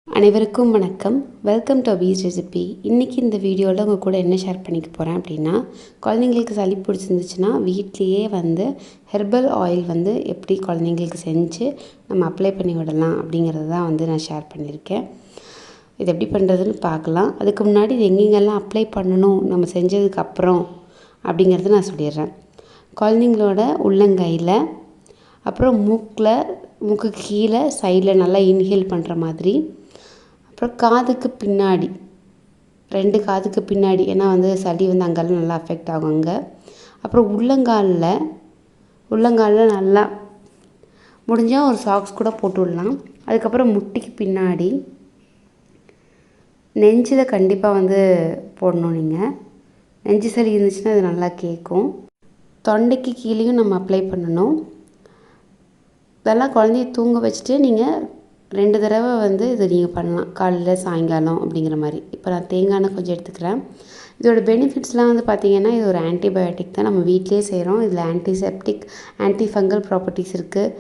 அனைவருக்கும் வணக்கம். Welcome to Abi's recipe. இன்றைக்கி இந்த வீடியோவில் உங்கள் கூட என்ன ஷேர் பண்ணிக்க போகிறேன் அப்படின்னா, குழந்தைங்களுக்கு சளி பிடிச்சிருந்துச்சுன்னா வீட்லேயே ஹெர்பல் ஆயில் எப்படி குழந்தைங்களுக்கு செஞ்சு நம்ம அப்ளை பண்ணி விடலாம் அப்படிங்கிறது தான் நான் ஷேர் பண்ணியிருக்கேன். இது எப்படி பண்ணுறதுன்னு பார்க்கலாம். அதுக்கு முன்னாடி இது எங்கெங்கெல்லாம் அப்ளை பண்ணணும் நம்ம செஞ்சதுக்கப்புறம் அப்படிங்கிறத நான் சொல்லிடுறேன். குழந்தைங்களோட உள்ளங்கையில், அப்புறம் மூக்கு கீழே சைடில் நல்லா இன்ஹேல் பண்ணுற மாதிரி, அப்புறம் காதுக்கு பின்னாடி 2 காதுக்கு பின்னாடி, ஏன்னா சளி அங்கெல்லாம் நல்லா அஃபெக்ட் ஆகும் அங்கே. அப்புறம் உள்ளங்காலில் நல்லா முடிஞ்சால் ஒரு சாக்ஸ் கூட போட்டு விடலாம். அதுக்கப்புறம் முட்டிக்கு பின்னாடி, நெஞ்சில் கண்டிப்பாக போடணும். நீங்கள் நெஞ்சு சளி இருந்துச்சுன்னா அது நல்லா கேட்கும். தொண்டைக்கு கீழேயும் நம்ம அப்ளை பண்ணணும். இதெல்லாம் குழந்தைய தூங்க வச்சுட்டு நீங்கள் 2 தடவை இதை நீங்கள் பண்ணலாம், காலையில் சாயங்காலம் அப்படிங்கிற மாதிரி. இப்போ நான் தேங்காய் எண்ணெய் கொஞ்சம் எடுத்துக்கிறேன். இதோட பெனிஃபிட்ஸ்லாம் பார்த்திங்கன்னா, இது ஒரு ஆன்டிபயோட்டிக் தான், நம்ம வீட்டிலே செய்கிறோம். இதில் ஆன்டிசெப்டிக், ஆன்டிஃபங்கல் ப்ராப்பர்ட்டிஸ் இருக்குது.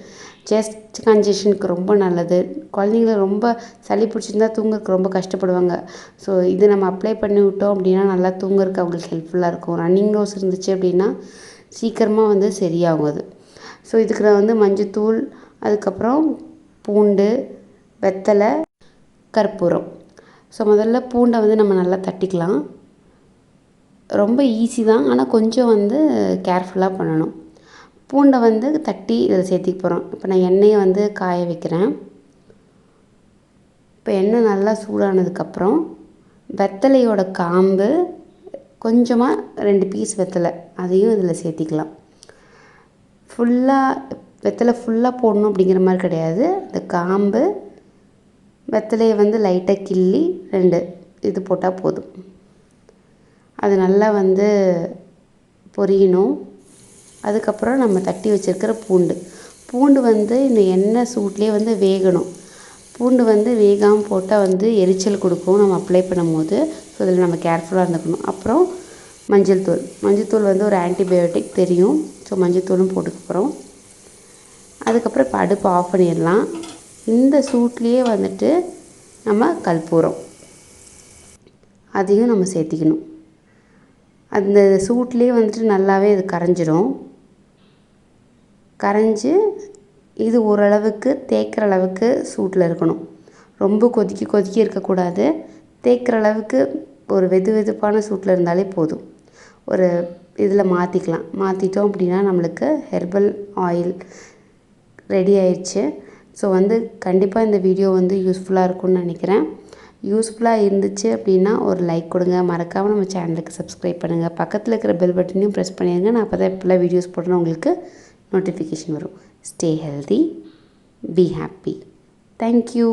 செஸ்ட் கன்ஜெஷனுக்கு ரொம்ப நல்லது. குழந்தைங்கள ரொம்ப சளி பிடிச்சிருந்தா தூங்குறதுக்கு ரொம்ப கஷ்டப்படுவாங்க. ஸோ இது நம்ம அப்ளை பண்ணி விட்டோம் அப்படின்னா நல்லா தூங்குறதுக்கு அவங்களுக்கு ஹெல்ப்ஃபுல்லாக இருக்கும். ரன்னிங் நோஸ் இருந்துச்சு அப்படின்னா சீக்கிரமாக சரியாகும் அது. ஸோ இதுக்கு நான் மஞ்சத்தூள், அதுக்கப்புறம் பூண்டு, வெத்தலை, கற்பூரம். ஸோ முதல்ல பூண்டை நம்ம நல்லா தட்டிக்கலாம். ரொம்ப ஈஸி தான், ஆனால் கொஞ்சம் கேர்ஃபுல்லாக பண்ணணும். பூண்டை தட்டி இதில் சேர்த்திக்க போகிறோம். இப்போ நான் எண்ணெயை காய வைக்கிறேன். இப்போ எண்ணெய் நல்லா சூடானதுக்கப்புறம் வெத்தலையோட காம்பு கொஞ்சமாக 2 பீஸ் வெத்தலை அதையும் இதில் சேர்த்திக்கலாம். வெத்தலை ஃபுல்லாக போடணும் அப்படிங்கிற மாதிரி கிடையாது. இந்த காம்பு வெத்தலையை லைட்டாக கிள்ளி 2 இது போட்டால் போதும். அது நல்லா பொரியணும். அதுக்கப்புறம் நம்ம தட்டி வச்சுருக்கிற பூண்டு இந்த எண்ணெய் சூட்லேயே வேகணும். பூண்டு வேகாமல் போட்டால் எரிச்சல் கொடுக்கும் நம்ம அப்ளை பண்ணும்போது. ஸோ இதில் நம்ம கேர்ஃபுல்லாக இருந்துக்கணும். அப்புறம் மஞ்சள்தூள் ஒரு ஆன்டிபயோட்டிக் தெரியும். ஸோ மஞ்சள்தூளும் போட்டுக்க போகிறோம். அதுக்கப்புறம் இப்போ அடுப்பு ஆஃப் பண்ணிடலாம். இந்த சூட்லேயே நம்ம கற்பூரம் அதையும் நம்ம சேர்த்திக்கணும். அந்த சூட்லேயே நல்லாவே இது கரைஞ்சி இது ஓரளவுக்கு தேய்க்கிற அளவுக்கு சூட்டில் இருக்கணும். ரொம்ப கொதிக்க இருக்கக்கூடாது. தேய்க்கிற அளவுக்கு ஒரு வெதுப்பான சூட்டில் இருந்தாலே போதும். ஒரு இதில் மாற்றிட்டோம் அப்படின்னா நம்மளுக்கு ஹெர்பல் ஆயில் ரெடி ஆயிடுச்சு. ஸோ கண்டிப்பாக இந்த வீடியோ யூஸ்ஃபுல்லாக இருக்கும்னு நினைக்கிறேன். யூஸ்ஃபுல்லாக இருந்துச்சு அப்படின்னா ஒரு லைக் கொடுங்க. மறக்காமல் நம்ம சேனலுக்கு சப்ஸ்கிரைப் பண்ணுங்கள். பக்கத்தில் இருக்கிற பெல் பட்டனையும் ப்ரெஸ் பண்ணிடுங்க. நான் அப்போ தான் எப்போல்லாம் வீடியோஸ் போடுறேன் உங்களுக்கு நோட்டிஃபிகேஷன் வரும். Stay healthy, be happy. Thank you.